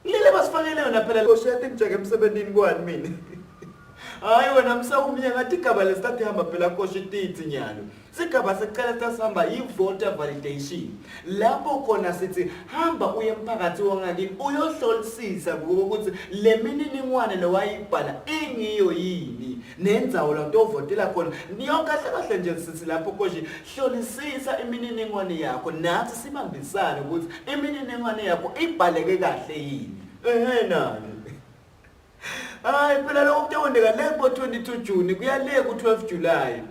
Lile basifakele yona phela lo shaya ngijake emsebenzini kwani mina. Hayi wena msawumnye ngathi igaba lesithathu ihamba phela kosha itithi nyalo. Sigaba secala tasihamba i-voter validation. Lapho khona sithi hamba uye emphakathi wangakini uyohlolisisa ukuthi le mininingwane lewayibhala ingiyo yini nendzawo la tovotela khona. Niyo kahle nje sithi lapho kosha hlolisisa imininingwane yakho nathi sibambisane ukuthi imininingwane yakho ibhaleke kahle yini. Nani. Hayi phela lokho kutewondeka lebo 22 June kuyale ku12 July.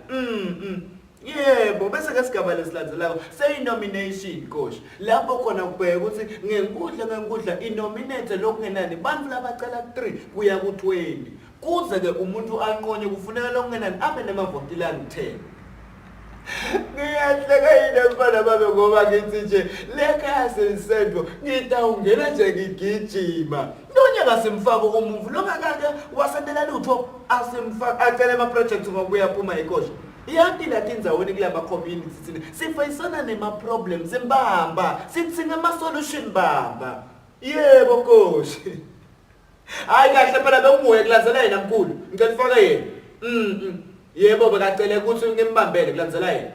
Yebo bese ke sigaba lesilandzelako nomination coach lapho khona kubheka ukuthi ngenkundla inominate lokungenani bantu labacala 3 kuya ku20 kuze ke umuntu anqonye kufuneka lokungenani abe nemavotilani 10. Ngiyahleka yini mfana babe ngoba ngithi nje lekhaya selisendvo ngitawungena nje ngigijima nonyaka simfaka umuvu lokakake wasendela lutho asimfaka acela ama projects ngokuya phuma ecoach yathi lathi indzaweni kulama communities thina sifayisana nema problems embamba sithi ngama solution bamba yebo coach hayi kahle phela benguye kulandzela yena mkhulu ngicela yena yebo bekacela ukuthi ngimmbambele kulandzela yena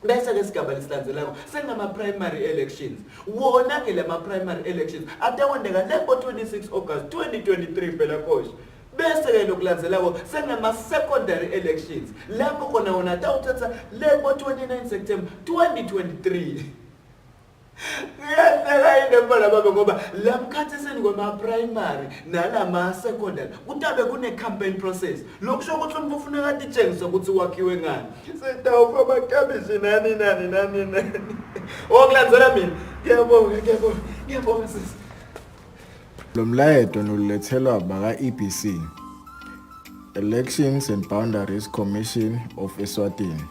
bese ke sigaba lesilandzelako sengama primary elections wona ke lama primary elections atawondeka lebo 26 August 2023 phela coach bese ke lokulandzelako sengama secondary elections lapho khona wona atawuthatha lebo 29 September 2023 Ngiyahleka yini mfana baba ngoba lamkhathi seningoma primary nalama secondary kutabe kune campaign process lokusho ukuthi umuntu ufuna kade itshengiswe ukuthi wakhiwe ngani setawufa abakabishi nani okulandzela mina ngiyabonga sisi Lo mlayeto nolethelwa baka EBC Elections and Boundaries Commission of Eswatini.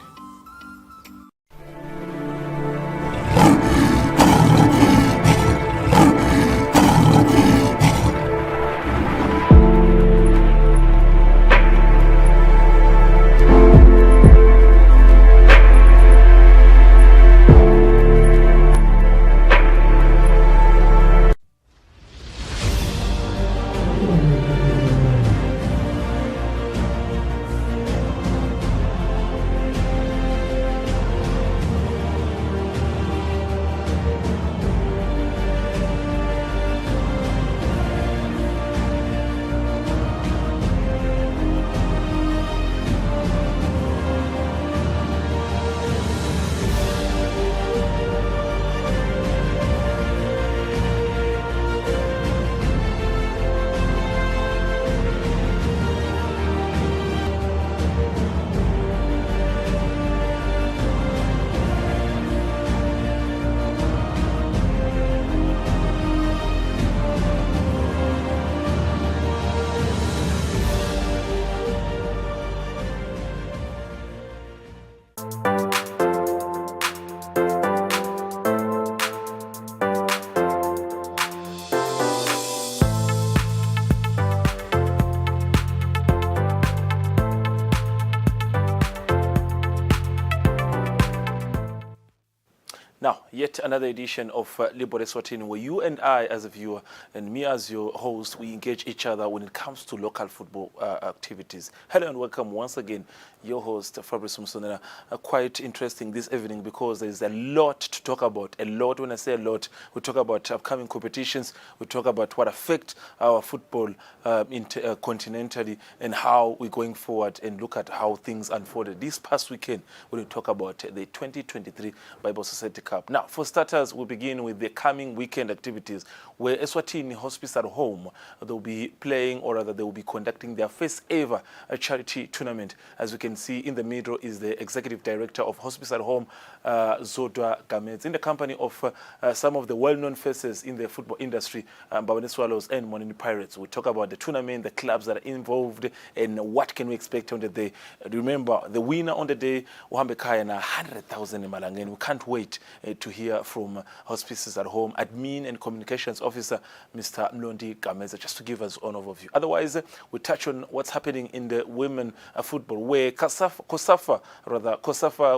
Now, yet another edition of Libhola Eswatini, where you and I, as a viewer, and me as your host, we engage each other when it comes to local football activities. Hello and welcome once again, your host, Fabrice Musonera. Quite interesting this evening because there is a lot to talk about. A lot, when I say a lot, we talk about upcoming competitions, we talk about what affects our football continentally and how we're going forward and look at how things unfolded. This past weekend, when we talk about the 2023 Bible Society Cup. Now, for starters, we'll begin with the coming weekend activities where Eswatini Hospital Home, they'll be playing, or rather they will be conducting their first ever charity tournament. As we can see in the middle is the Executive Director of Hospital Home, Zodwa Gamets, in the company of some of the well-known faces in the football industry, Babane Swallows and Monini Pirates. We'll talk about the tournament, the clubs that are involved, and what can we expect on the day. Remember, the winner on the day, Uhambe Kaya na 100,000 Malangeni. We can't wait to hear hear from Hospices at Home Admin and Communications Officer, Mr. Mlondi Gameza, just to give us an overview. Otherwise, we touch on what's happening in the women football, where COSAFA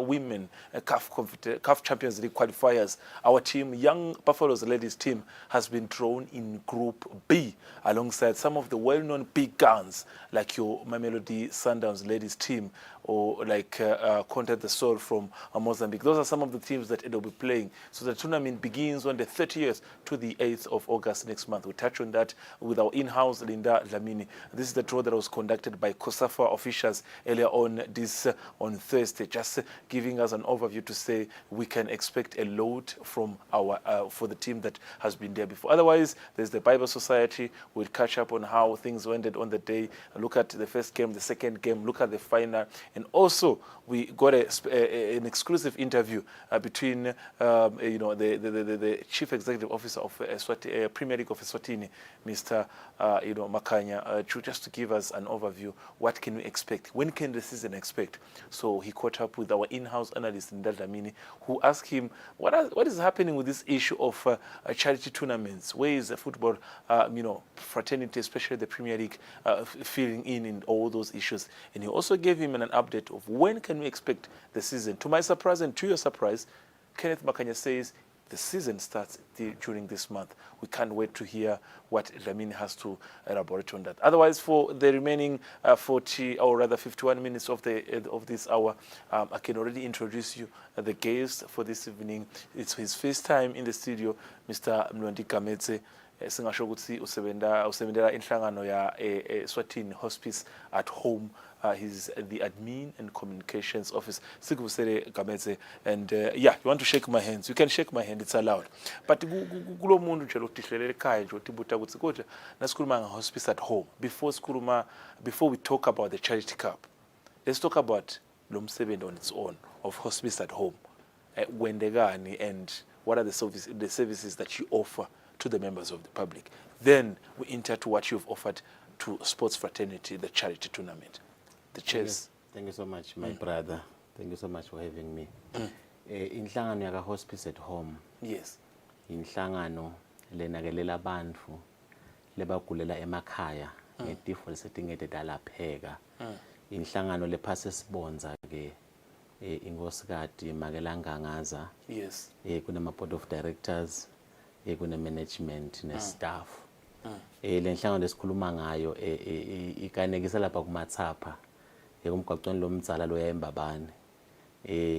Women CAF Champions League qualifiers, our team, Young Buffaloes ladies team, has been drawn in Group B alongside some of the well-known big guns like your Mamelodi Sundowns ladies team, or like Conte the Sol from Mozambique. Those are some of the teams that they'll be playing. So the tournament begins on the 30th to the 8th of August next month. We touch on that with our in-house Linda Lamini. This is the draw that was conducted by COSAFA officials earlier on Thursday, just giving us an overview to say we can expect a load from our for the team that has been there before. Otherwise, there's the Bible Society. We'll catch up on how things ended on the day, look at the first game, the second game, look at the final. And also, we got an exclusive interview between the Chief Executive Officer of Premier League of Eswatini, Mr. Makanya, just to give us an overview. What can we expect? When can the season expect? So he caught up with our in-house analyst, Ndadla Mini, who asked him, what is happening with this issue of charity tournaments? Where is the football, fraternity, especially the Premier League, filling in all those issues? And he also gave him an update of when can we expect the season. To my surprise and to your surprise, Kenneth Makanya says the season starts during this month. We can't wait to hear what Lamine has to elaborate on that. Otherwise, for the remaining 51 minutes of this hour, I can already introduce you the guest for this evening. It's his first time in the studio, Mr. Mlondi Gameze. Singasho ukuthi usebenzela inhlangano ya Eswatini Hospice at Home. He's the admin and communications officer. Sikuvusele Gameze, and you want to shake my hands? You can shake my hand, it's allowed. But kulo muntu nje lokuhlelele ekhaya nje utibuta ukuthi kodwa nasikhuluma Hospice at Home. Before we talk about the Charity Cup, let's talk about lo msebenzi on its own of Hospice at Home. Wendegani, and what are the services that you offer to the members of the public. Then we enter to what you've offered to Sports Fraternity, the charity tournament. The chairs. Thank you so much, my brother. Thank you so much for having me. Inhlangano yaka Hospice at Home. Yes. Inhlangano lenakelela abantu lebagulela emakhaya ngetifo lesetingete dalapheka. Inhlangano lephase sibonza ke inkosikazi Makelangangaza. Yes. Kunama board of directors, kuna management ne staff. Le nhlangano lesikhuluma ngayo ikanekisa lapha kumathapha kumgwaqweni lomdzala lo yaembabane.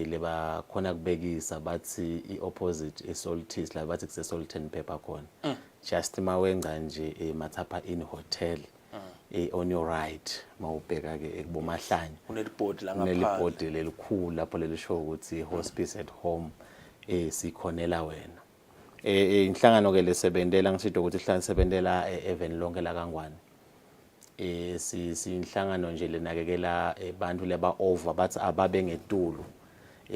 Leba khona kubekisa bathi iopposite eSoltis la bathi kuse Salt and Pepper khona. Just mawenga nje mathapha in hotel. On your right mawubheka ke ekubomahlanje unelibhodi la ngapha unelibhodi lelikhulu lapho lelisho ukuthi Hospice at Home sikhonela wena. Inhlangano ke lesebenzela ngisho ukuthi ihlangano sebenzela even lonke la kaNgwane. Inhlangano nje lenakekela abantu leba over bathi ababe ngetulu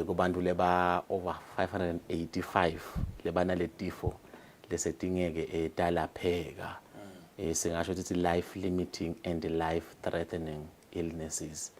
kubantu leba over 585 lebana letifo lesetingeke edalapheka. Singasho ukuthi life limiting and life threatening illnesses.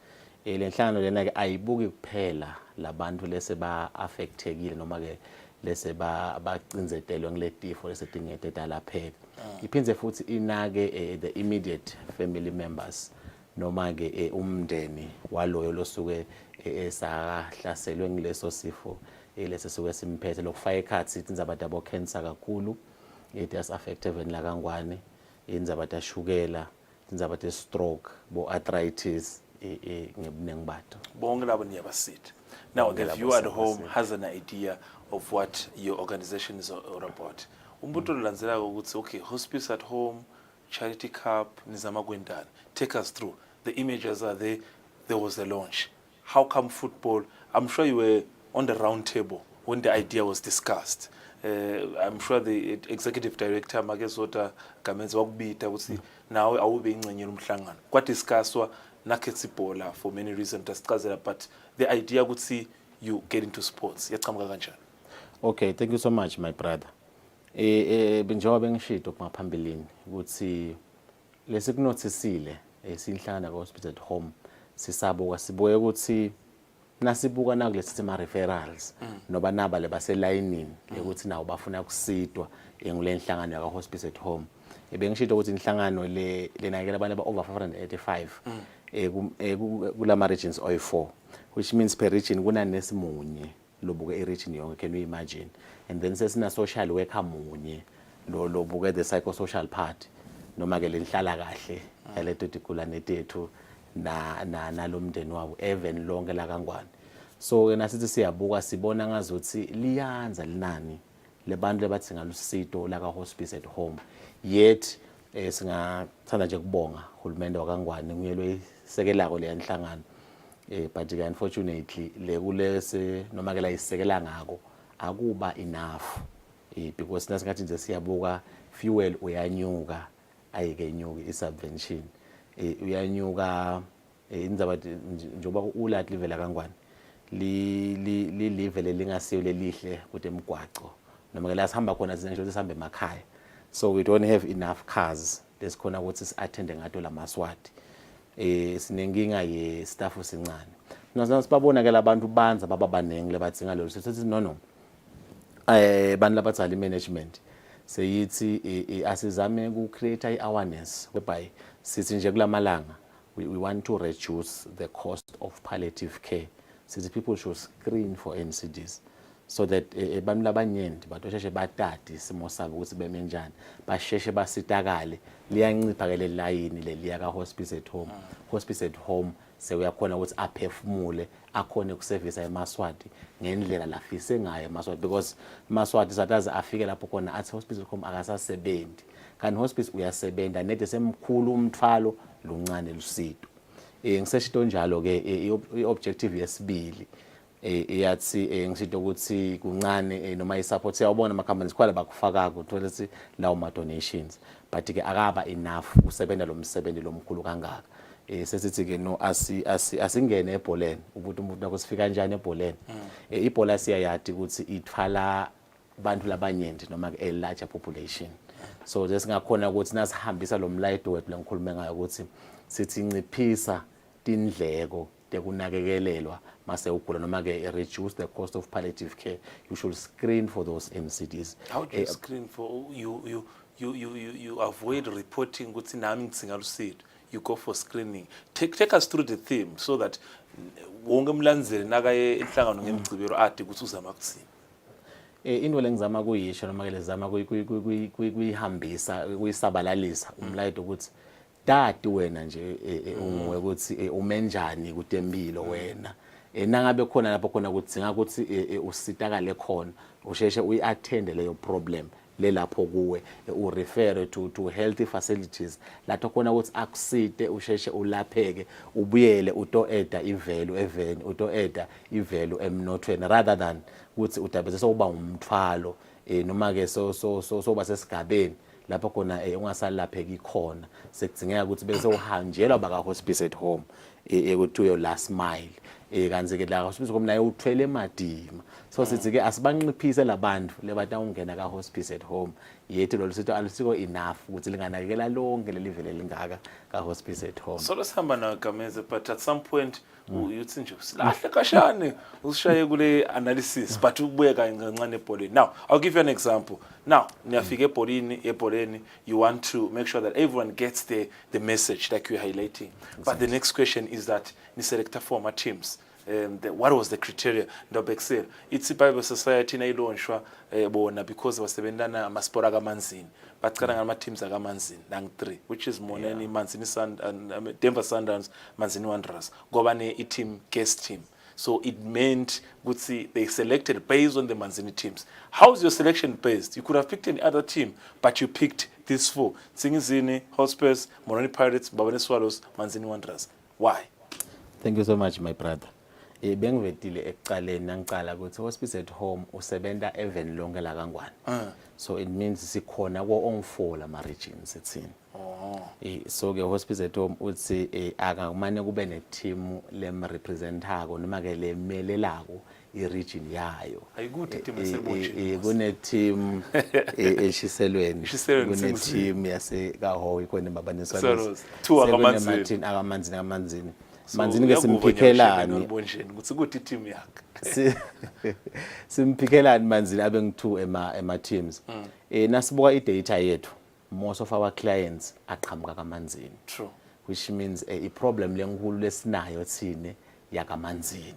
Le nhlangano lena ke ayibuki kuphela labantu lese ba affectekile noma ke lese baqinzetelwe ngiletifo lesetingete dalapheka. Iphindze futhi inake the immediate family members noma ke umndeni waloyo losuke esahlaselwe ngileso sifo lese suke simphethe lokufaka ekhathi indzaba dabo cancer kakhulu it has affected even la kaNgwane. Indzaba shukela, indzaba stroke, bo arthritis ngebuningi bato. Bonke labo niyabasitha. Now the viewer at home has an idea of what your organization is all about. Umuntu landzela ukuthi okay, Hospice at Home, Charity Cup, nizama kwendana. Take us through. The images are there. There was a launch. How come football? I'm sure you were on the round table when the idea was discussed. I'm sure the executive director Magezota Gameze wakubita ukuthi nawe awube ingcenye lomhlangano. Kwadiscusswa nakhetsibola for many reasons tasicazela, but the idea ukuthi you get into sports yaqhamuka kanjani? Okay, thank you so much my brother. Benjoba bengishito kumaphambilini ukuthi lesiknothisile sinhlangana ka Hospice at Home sisabuka sibuye ukuthi nasibuka na kule system referrals noba naba le baselayinini ukuthi nawo bafuna ukusidwa ngule nhlangano yaka hospice at home bengisho ukuthi inhlangano le lenakela abantu aba over 585 kulama regions oy4 which means per region kuna nesimunye lobuke i-region yonke, can you imagine? And then sesina social worker munye lobuke the psychosocial part noma ke lenhlala kahle yaleto tikulane tethu na lo mndeni wabo even lonke la kaNgwane. So yena sithi siyabuka sibona ngazuthi liyanza linani lebantu lebathi ngalusito la ka hospice at home, yet singathanda nje kubonga uhulumende wakaNgwane nguyelwe isekelako le yanhlangano but unfortunately le kulese noma ke la isekela ngako akuba enough because nasingathi nje siyabuka fuel uyanyuka ayike nyuki isubvention uyanyuka indzaba njoba ulat level kaNgwane li level lingasiyo lelihle kude emgwaqo noma ke la sihamba khona sinesho sihambe emakhaya, so we don't have enough cars lesikhona ukuthi si-attende ngato la maswati. Sinenkinga ye staff sincane nasina sibabona ke labantu banza baba banengi lebatsinga lo sithi no bantu labatsali management seyithi asizame ku create i-awareness whereby sithi nje kulamalanga we want to reduce the cost of palliative care. Sithi people should screen for NCDs so that abantu labanyenti batosheshe batati isimo sabo ukuthi beme njani basheshe basitakale liyancipha ke le line leliya ka hospice at home. Hospice at home sewuyakhona ukuthi aphefumule akhone ukuservice emaswati ngendlela lafise ngayo emaswati, because maswati sataza afike lapho khona athi hospice at home akasasebenzi kanti hospice uyasebenza nede semkhulu umthwalo luncane lusito. Ngiseshito njalo ke i-objective yesibili iyathi ngisho ukuthi kuncane noma i-support siyawubona ama companies kwala bakufakako uthola ukuthi lawo ma donations but ke akaba enough usebenza lo msebenzi lomkhulu kangaka. Sesithi ke no asingene ebholeni ukuthi umuntu nakusifika kanjani ebholeni. Ibhola siyayadi ukuthi ithwala abantu labanyenti noma ke large population, so lesingakhona ukuthi nasihambisa lo mlayito wethu lengikhulume ngayo ukuthi sithi nciphisa indleko tekunakekelelwa mase ugula noma ke reduce the cost of palliative care. You should screen for those NCDs. How do you screen for you avoid reporting ukuthi nami ngitsinga lusito? You go for screening. Take us through the theme so that wonke umlandzeli nakaye inhlangano ngemgcibelo ade ukuthi uzama kuthini. Into lengizama kuyisho noma ke lezama kuyihambisa kuyisabalalisa umlayito ukuthi dati wena nje unguwe ukuthi umenjani kutempilo wena nangabe khona lapho khona kudzinga ukuthi usitakale khona usheshe uyi-attend leyo problem le lapho kuwe urefer to healthy facilities lapho khona ukuthi akusite usheshe ulapheke ubuyele uto-eda ivelu eveni uto-eda ivelu emnothweni rather than ukuthi udabeze sokuba umthwalo noma ke soba sesigabeni lapho khona ungasalapheki khona sekudzingeka ukuthi bese uhanjelwa baka hospice at home ukuthi uyo last mile kanzi ke la hospice home naye uthwele emadima. So sithi ke asibanqiphise labantu lebata ungena ka hospice at home yethu lo sitho alusiko enough ukuthi linganakekela lonke lelivele lingaka ka hospice at home. So lesihamba nawe Gameze, but at some point uthi nje silahle kashane usishaye kule analysis but ubuye kancane ebholeni. Now I'll give you an example. Now niyafika ebholeni you want to make sure that everyone gets the message like you're highlighting. Exactly. But the next question is that ni selector former teams. What was the criteria ndobe excel? It's Bible Society na ilonshwa bona because basebenzana amasport akamanzini. But kana ngama teams akamanzini nang 3 which is Moneni, Manzini and Denver Sundowns, Manzini Wanderers. Ngoba ne team guest team. So it meant ukuthi they selected based on the Manzini teams. How's your selection based? You could have picked any other team, but you picked these 4. Singizini, Hotspurs, Moroni Pirates, Babane Swallows, Manzini Wanderers. Why? Thank you so much, my brother. Bengivedile ekuqaleni nangicala ukuthi hospice at home usebenta even lonke la kaNgwane. So it means sikhona ko on4 la ma regions ethini. So ke hospice at home uthi akumane kube ne team lem representako noma ke lemelelako i-region yayo. Ayikuthi team esebunje. Kune team eshiselweni. Kune team yase kaHowi kone Babane Swallows. Two akamanzini. Akamanzini. Manzini ke simphikelani ukuthi kuthi team yakhe simphikelani Manzini abe ngi2 ema teams nasibuka idata yethu most of our clients aqhamuka kaManzini. True. Which means a problem lenkulu lesinayo thine yakaManzini.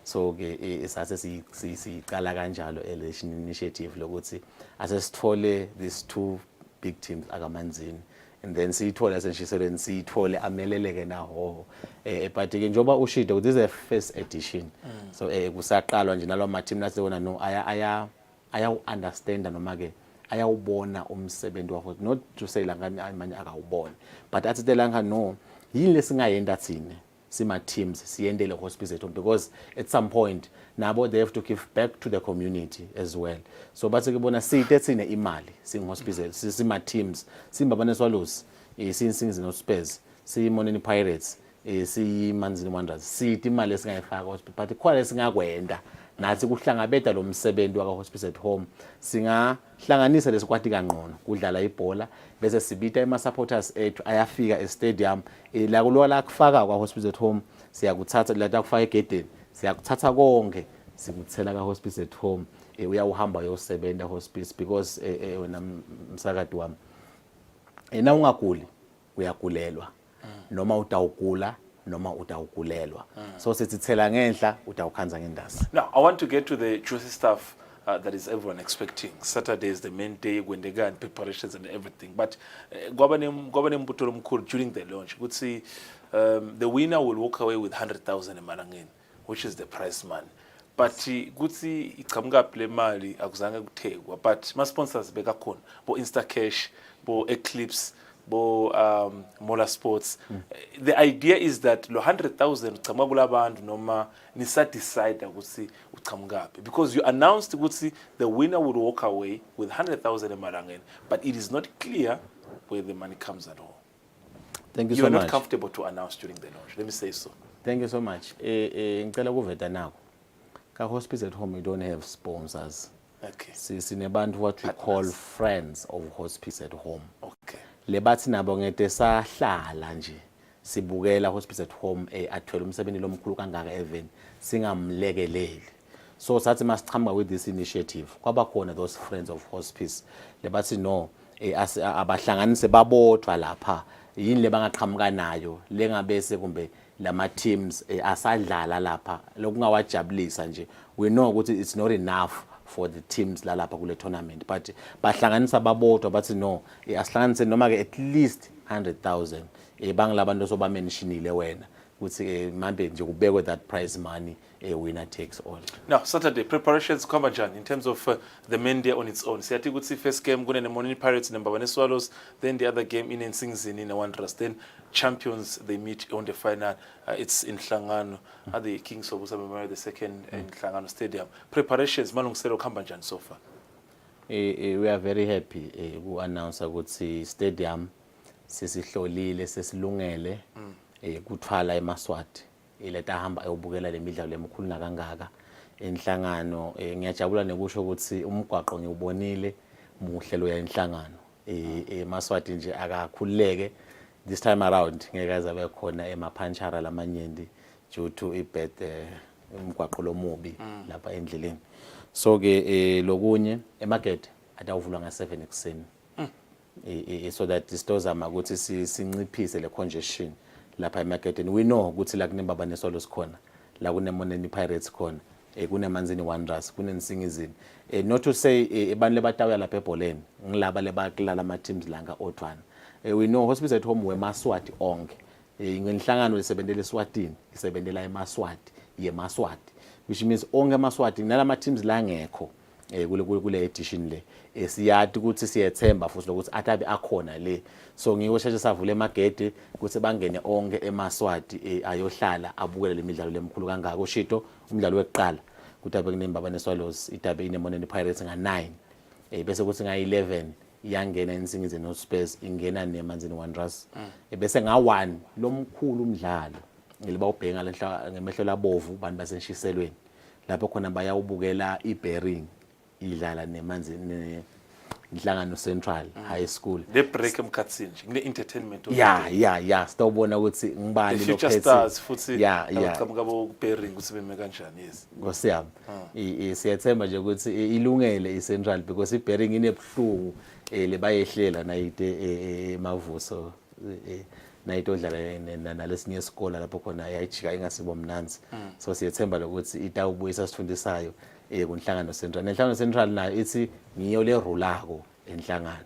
So ke sase siqala kanjalo election initiative lokuthi asesithole these 2 big teams akaManzini, and then siyithole sentshiselweni siyithole ameleleke naho but ke njoba ushito this is a first edition. So kusaqalwa nje nalo ma team nasebona no aya understand noma ke ayawubona umsebenzi wakho, not to say la ngani amanye akawubona, but athi telanga no yini lesingayenda thine sima teams siyendele hospice at home, because at some point nabo they have to give back to the community as well. So bathi ke bona sithe thine imali sing hospital sima teams simba bane swallows since no spares simoneni pirates simanzini wonders sithi imali esingayifaka hospital, but khona lesingakwenda nathi kuhlangabeda lo msebenzi waka hospice at home singahlanganisa lesikwati kangqono kudlala ibhola bese sibita ema supporters ethu ayafika e-stadium la kulowa la kufaka kwa hospice at home siyakuthatha la kufaka egedeni siyakuthatha konke sikuthela ka hospice at home uyawuhamba yosebenza hospice, because wena msakadi wami na ungaguli uyagulelwa noma utawugula noma utawugulelwa. So sithithela ngenhla utawukhanza ngendasi. Now I want to get to the juicy stuff that is everyone expecting. Saturday is the main day when they go and preparations and everything, but gwabane mkhulu during the launch would see the winner will walk away with 100,000 emalangeni, which is the prize money. But kutsi iqhamuka le mali akuzange kuthekwa, but ma sponsors bekakhona bo Instacash bo Eclipse bo Mola Sports. The idea is that lo 100,000 uqhamuka kulabantu noma nisa decide ukuthi uqhamuka, because you announced ukuthi the winner would walk away with 100,000 emalangeni, but it is not clear where the money comes at all. Thank you You so are much. not comfortable to announce during the launch, let me say so. Thank you so much. Ngicela kuveta nako ka hospice at home we don't have sponsors. Okay. Sinebantu what we call friends of hospice at home. Okay. Lebathi nabo ngete sahlala nje sibukela hospice at home athwele umsebenzi lomkhulu kangaka even singamlekeleli. So sathi masichama with this initiative kwaba khona those friends of hospice lebathi no abahlanganise babodwa lapha yini lebangaqhamuka nayo lengabese kumbe lama teams asadlala lapha lokungawajabulisa nje. We know ukuthi it's not enough for the teams la lapha kule tournament, but bahlanganisa babodwa bathi no asihlanganise noma ke at least 100,000 bangilabantu soba mentionile wena ukuthi manje nje kubekwe that prize money winner takes all. Now Saturday preparations Kambajan in terms of the main day on its own. Siyathi ukuthi first game kune Monini Pirates neMbabane Swallows, then the other game in Nsingizini in Wanderers, then champions they meet on the final. It's in Hlangano at the Kings of Memorial the second in Hlangano Stadium. Preparations malungiselo Kambajan so far. We are very happy to announce ukuthi stadium sesihlolile sesilungele kuthwala eMaswati ileta hamba ayobukela lemidlalo lemkhulu nakangaka enhlangano. Ngiyajabula nekusho ukuthi umgwaqo ngiubonile muhle lo yenhlangano eMaswati nje akakhululeke this time around ngeke azabe khona emaphanchara lamanyenti due to ibed umgwaqo lomubi lapha endleleni. So ke lokunye emarket atawuvulwa nga7 ekseni so that stores ama ukuthi sinciphise le congestion lapha emarketini. We know ukuthi la kuneMbabane Swallows khona, la kuneMonini Pirates khona, kuneManzini Wanderers, kuneNsingizini. Not to say abantu lebatawuya lapha ebholeni ngilaba lebaklala ama teams la nga otwana. We know hospice at home weMaswati onke. Ngenhlangano lesebenzela eSwatini isebenzela eMaswati yeMaswati, which means onke eMaswati nalama teams la ngekho kule edition le siyathi ukuthi siyethemba futhi lokuthi atabe akhona le. So ngiyosheshe savule emagede ukuthi bangene onke eMaswati ayohlala abukele lemidlalo lemkhulu kangaka. Ushito umdlalo weqala kutabe kuneMbabane Swallows itabe ineMonini Pirates nga9 bese kuthi nga11 iyangena Nsingizini no Spurs ingena neManzini Wanderers bese nga1 lomkhulu umdlalo ngiliba ubhenga lenhla ngemehlo labovu bantu basenshiselweni lapho khona bayawubukela iBearing idlala neManzini Inhlangano Central High School. The break emkhatsini nje kune entertainment. Yeah sitawubona ukuthi ngibani the future stars futhi yeah abaqhamuka bo-pairing ukuthi beme kanjani. Yes, ngosiyami siyathemba nje ukuthi ilungele iCentral because iBearing inebuhlungu lebayehlela nayite emavuso nayite odlala nalesinye isikole lapho khona yayijika ingasibo mnanzi. So siyathemba lokuthi itawubuyisa sifundisayo kunhlangano Central. Nenhlangano Central nayo ithi ngiyo le rulako enhlangano.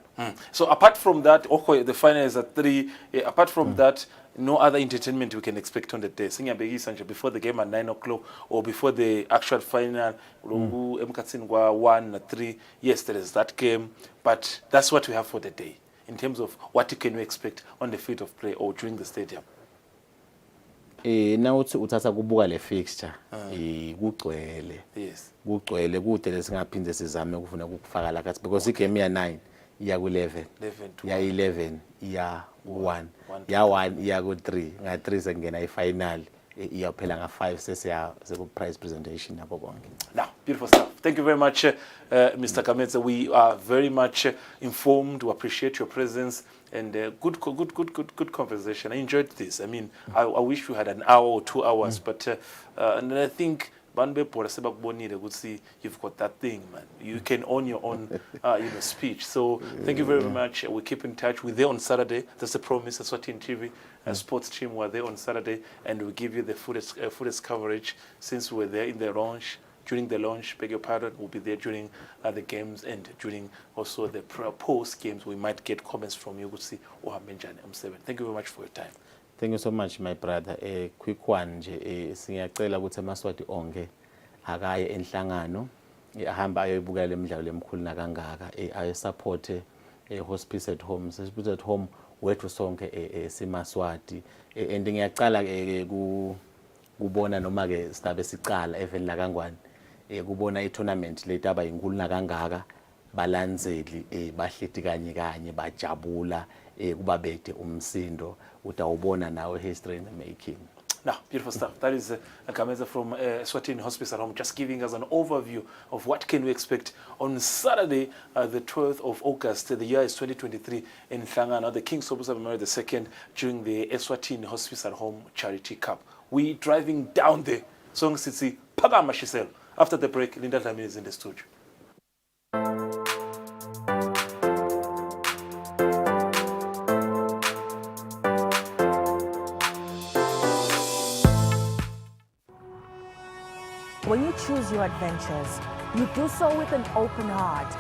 So apart from that, okay, the final is at 3. Apart from that, no other entertainment we can expect on the day. Singiyabekisa nje before the game at 9 o'clock or before the actual final, emkhatsini kwa 1 na 3. Yes, there is that game, but that's what we have for the day in terms of what you can expect on the field of play or during the stadium. Na uthi uthatha kubuka le fixture kugcwele. Yes. Kugcwele kude lesingaphinde sizame ukufuna ukufaka la kathi because igame ya 9 iya ku11 ya 11 iya ku1 ya 1 iya ku3 nga3 sengena ifinal iyaphela nga5 sesiya seku prize presentation nabo bonke. Now, beautiful stuff. Thank you very much, Mr. Kametse. We are very much informed. We appreciate your presence and good conversation. I enjoyed this. I mean, I wish we had an hour or 2 hours, but and I think you've got that thing, man. You can own your own speech. So thank you very much. We keep in touch. We're there on Saturday. That's the promise. Eswatini TV sports team were there on Saturday, and we give you the fullest coverage since we were there in the launch. During the launch, beg your pardon, we'll be there during the games and during also the post games. We might get comments from you. We'll see. Thank you very much for your time. Thank you so much, my brother. Quick one nje singiyacela ukuthi amaswati onke akaye enhlangano ahamba ayoyibuka lemidlalo lemkhulu nakangaka ayo support hospice at home. Hospice at home wethu sonke simaswati and ngiyacala kubona noma ke sidabe sicala even la kangwane kubona i-tournament letaba inkulu nakangaka balandzeli bahleti kanye bajabula kubabede umsindo utawubona nawe history in the making. Now, beautiful stuff. That is Kameza from Eswatini Hospice at Home, just giving us an overview of what can we expect on Saturday, the 12th of August. The year is 2023 in Hlangano, the King's Hospice of America II during the Eswatini Hospice at Home Charity Cup. We driving down there. Song City, Pagama Shisel. After the break, Linda Lamin is in the studio. When you choose your adventures, you do so with an open heart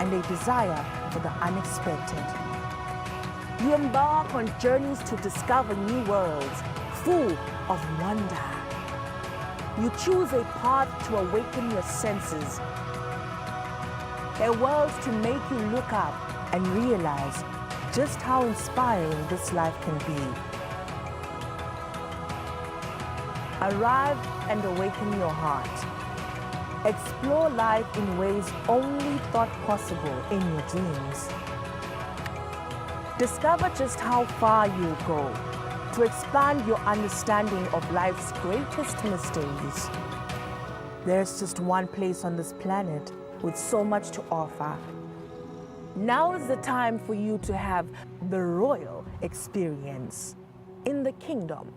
and a desire for the unexpected. You embark on journeys to discover new worlds full of wonder. You choose a path to awaken your senses, a world to make you look up and realize just how inspiring this life can be. Arrive and awaken your heart. Explore life in ways only thought possible in your dreams. Discover just how far you'll go to expand your understanding of life's greatest mysteries. There's just one place on this planet with so much to offer. Now is the time for you to have the royal experience in the kingdom.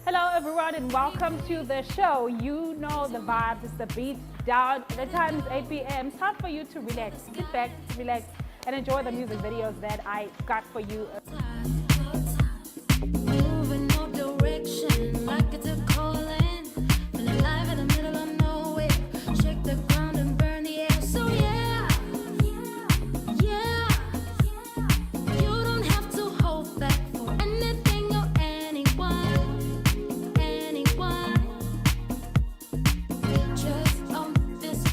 Hello everyone and welcome to the show. You know the vibes, it's the beat down. The time is 8 p.m. It's time for you to relax, sit back, relax, and enjoy the music videos that I got for you. Moving no direction, like it's a calling. Been alive in the middle of nowhere. Shake the ground and burn the air. So yeah, yeah. You don't have to hold back for anything or anyone. Just on this.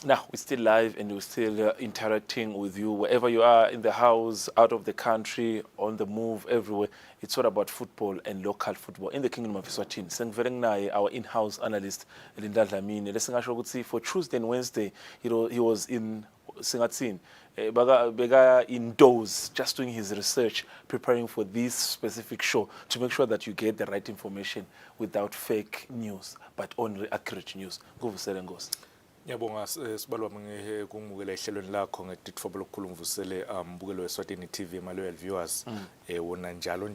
Now, we're still live and we're still interacting with you wherever you are, in the house, out of the country, on the move, everywhere. It's all about football and local football in the Kingdom of Eswatini. Sengivele naye our in-house analyst, Linda Dlamini. Lesingasho ukuthi for Tuesday and Wednesday, he was in Singatsini. Bega indoors, just doing his research, preparing for this specific show to make sure that you get the right information without fake news, but only accurate news. Nguvusele Nkosi. Ngiyabonga sibalwa mngehe kungibukela ehlelweni lakho ngetitfobo lokukhuluma uvusele mbukelo weSwatini TV my loyal viewers wona njalo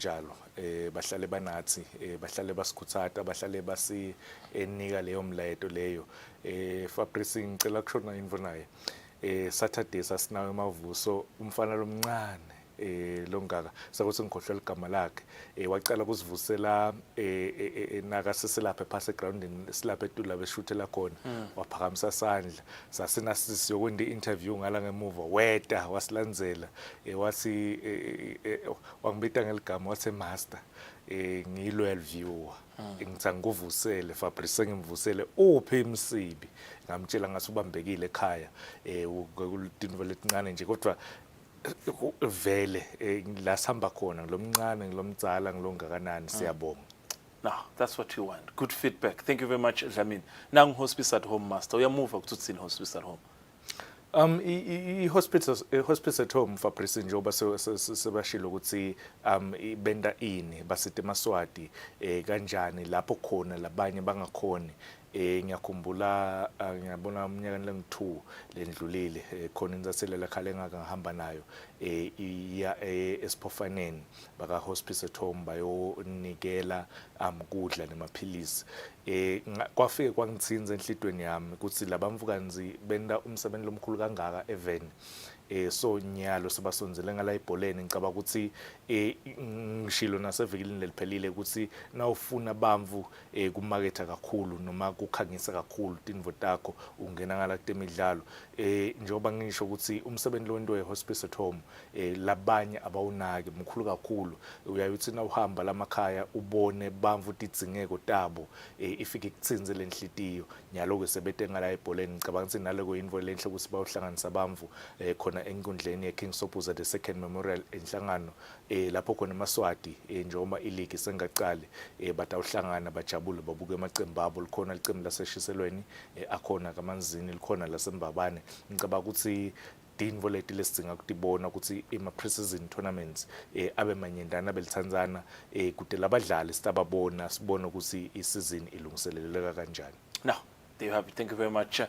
bahlale banathi bahlale basikhuthata bahlale enika leyo mlayeto leyo Fabrice ngicela kushona info naye Saturday sasinayo emavuso umfana lomncane longaka sakuthi ngikhohlwe igama lakhe wacala kusivusela naka siselapha phase groundini silapha etula beshuthela khona waphakamisa sandla sasina sisiyokwenza interview ngala ngemuva weta wasilandzela wathi wangibita ngeligama wathi master ngiyi-loyal viewer ngithanga nguvusele Fabrice ngimvusele uphi imsibi ngamtshela ngathi ubambekile ekhaya kultinvo letincane nje kodwa vele la sihamba khona ngilomncane ngilomdzala ngilongakanani siyabonga. Now, that's what you want. Good feedback. Thank you very much, Dlamini. Now, hospice at home, master. Uyamuva kutsini hospice at home. Hospice at home Fabrice njoba sebashilo ukuthi benda ini basite eMaswati kanjani lapho khona labanye bangakhoni ngiyakhumbula ngiyabona umnyaka lengi2 lendlulile khona inzaselela khale ngahamba nayo iya eSiphofaneni baka hospice at home bayonikela kudla nemaphilisi kwafike kwangithinza enhlitweni yami ukuthi labamvukanzi benda umsebenzi lomkhulu kangaka even so nyalo sebasonzele ngala ibholeni ngicaba ukuthi ngishilo nasevikilini leliphelile ukuthi nawufuna bamvu kumarket kakhulu noma kukhangisa kakhulu tinvo takho ungena ngala kutemidlalo njengoba ngisho ukuthi umsebenzi lwento ehospice at home labanye abawunaki mkhulu kakhulu uyayithi na uhamba lamakhaya ubone bamvu tidzingeko tabo ifike kutsinze lenhlitiyo nyalo ke sebete ngala ibholeni ngicabanga ukuthi naloko info lenhle ukuthi bawuhlanganisa bamvu khona enkundleni yeKing Sopuza the second memorial enhlangano lapho khona eMaswati njengoba ileague sengaqali batawuhlangana bajabule babuke amacembu abo likhona licembu laseshiselweni akhona kaManzini likhona laseMbabane ngicabanga ukuthi dinvo leti lesidinga kutibona ukuthi ema-pre-season tournaments abe manyendana belithanzana kude labadlali sitababona sibona ukuthi isizini ilungiseleleka kanjani. Now, there you have it. Thank you very much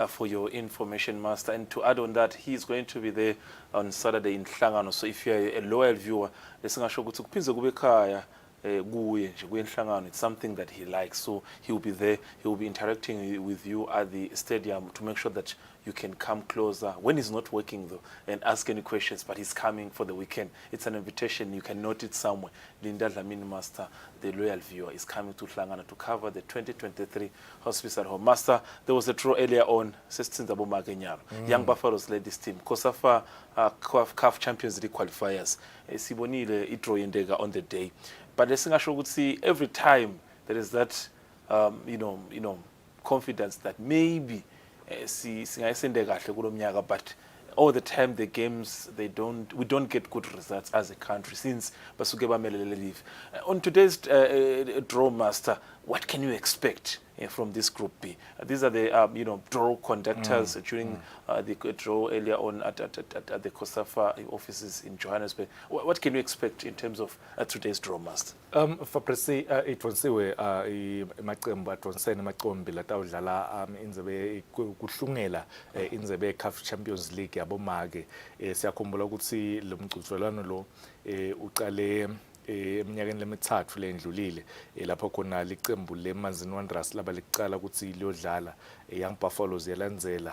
for your information, Master. And to add on that, he's going to be there on Saturday in Hlangano. So if you're a loyal viewer, lesingasho ukuthi kuphinze kube ekhaya kuye nje kuyenhlangano, it's something that he likes. So he will be there. He will be interacting with you at the stadium to make sure that you can come closer when he's not working though and ask any questions, but he's coming for the weekend. It's an invitation. You can note it somewhere. Linda Dlamini, Master, the loyal viewer, is coming to Hlangana to cover the 2023 Hospice at Home. Master, there was a draw earlier on. Young Buffaloes led this team. Kosafa CAF Champions League qualifiers. Sibonile idro yendega on the day. But lesingasho ukuthi every time there is that confidence that maybe singayisende kahle kulo mnyaka, but all the time the games we don't get good results as a country since basuke bamelele leave. On today's draw, Master, what can you expect from this Group B? These are the draw conductors during the draw earlier on at the COSAFA offices in Johannesburg. What can you expect in terms of today's draw, Master? Fabrice itfonsiwe emacembu atfonsene emacombi latawudlala indzebe kuhlungela indzebe CAF Champions League yabomake. Siyakhumbula ukuthi lo mcuthelwano lo uqale eminyakeni lemithathu lendlulile lapho khona licembu leManzini Wanderers laba licala ukuthi liyodlala Young Buffaloes yalandzela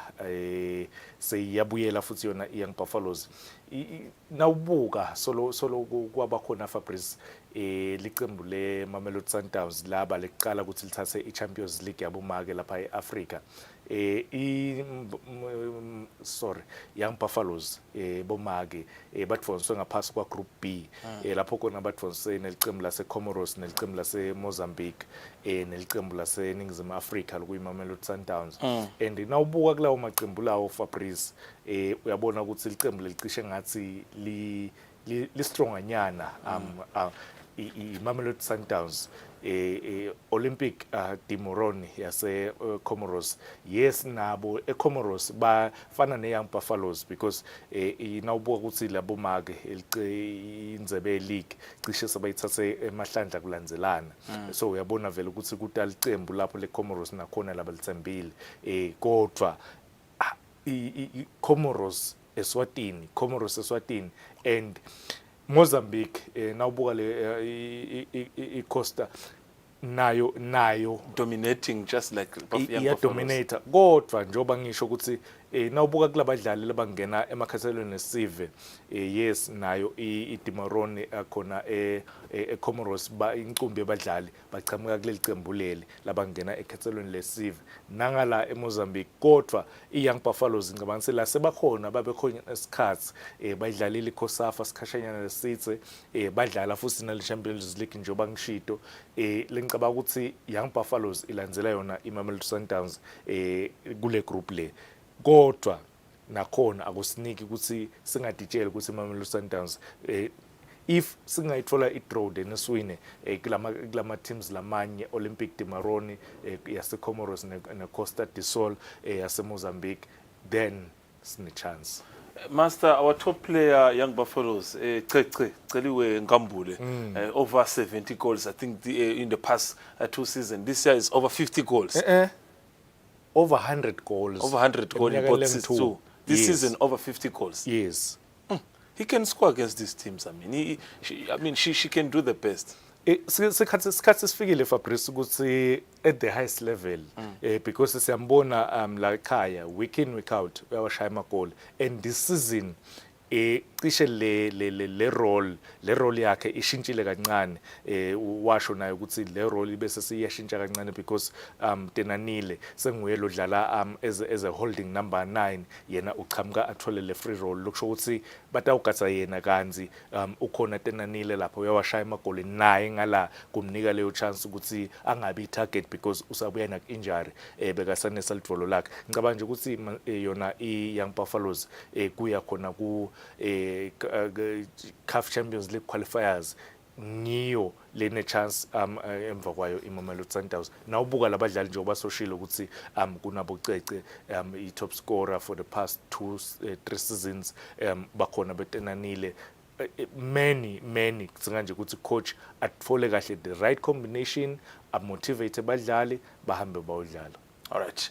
seyiyabuyela futhi yona Young Buffaloes nawubuka solo kwaba khona Fabrice licembu le Mamelodi Sundowns laba licala ukuthi lithathe iChampions League yabomake lapha eAfrica sorry Young Buffaloes bomake batfonswe ngaphasi kwa Group B lapho khona batfonswe nelicembu lase Comoros nelicembu lase Mozambique nelicembu lase Ningizimu Afrika lokuyimamelodi Sundowns and nawubuka kulawo maqembu lawo Fabrice uyabona ukuthi ilicembu lelicishe ngathi li stronganyana imamelodi Sundowns Olympic de Moroni yase Comoros yes nabo eComoros bafana neYoung Buffaloes because inawubuka ukuthi labo make indzebe league cishe sabayithathe emahlandla kulandzelana so uyabona vele ukuthi kutala icembu lapho leComoros nakhona labalitsembile kodwa Comoros Eswatini and Mozambique nawubuka le Costa nayo dominating just like iya dominator kodwa njoba ngisho ukuthi nawubuka kulabadlali labangena emakhaselweni esive yes nayo iDimarone akhona eComoros incumbi yabadlali bachamuka kuleli cembu leli labangena ekhaselweni lesive nangala eMozambique kodwa iYoung Buffaloes ngicabanga la sebakhona babekhona esikhathi bayidlalile iCOSAFA sikhashanyana lesitse badlala futhi na Champions League njoba ngishito lengicabanga ukuthi Young Buffaloes ilandzela yona iMamelodi Sundowns kule group le kodwa nakhona akusiniki ukuthi singaditshela ukuthi iMamelodi Sundowns if singayithola idraw neswine kulama teams lamanye Olympic de Maroni yase Comoros neCosta de Sol yase Mozambique then sine chance. Master, our top player, Young Buffaloes, Celiwe Ngambule, over 70 goals. I think in the past 2 seasons. This year is over 50 goals. Over 100 goals. Over 100 goals in both seasons too. This season, over 50 goals. Yes. He can score against these teams. I mean, she can do the best. Sikhathi sifikile Fabrice ukuthi at the highest level because siyambona la ekhaya week in week out uyawashaya amagoli and this season cishe le role yakhe ishintshile kancane washo naye ukuthi le role bese siyashintsha kancane because Tenanile senguye lo dlala as a holding number 9 yena uchamuka athole le free role lokusho ukuthi batawugatsa yena kanzi ukhona Tenanile lapho uyawashaya amagoli naye ngala kumnika leyo chance ukuthi angabi target because usabuya nak injury bekasane salivolo lakhe ngicabanga nje ukuthi yona iYoung Buffaloes kuya khona ku CAF Champions League qualifiers ngiyo lene chance emva kwayo iMamelodi Sundowns nawubuka labadlali nje obasoshilo ukuthi kunabo Cece i-top scorer for the past 3 seasons bakhona betenanile many singanje ukuthi coach atfole kahle the right combination amotivate abadlali bahambe bawudlala. All right.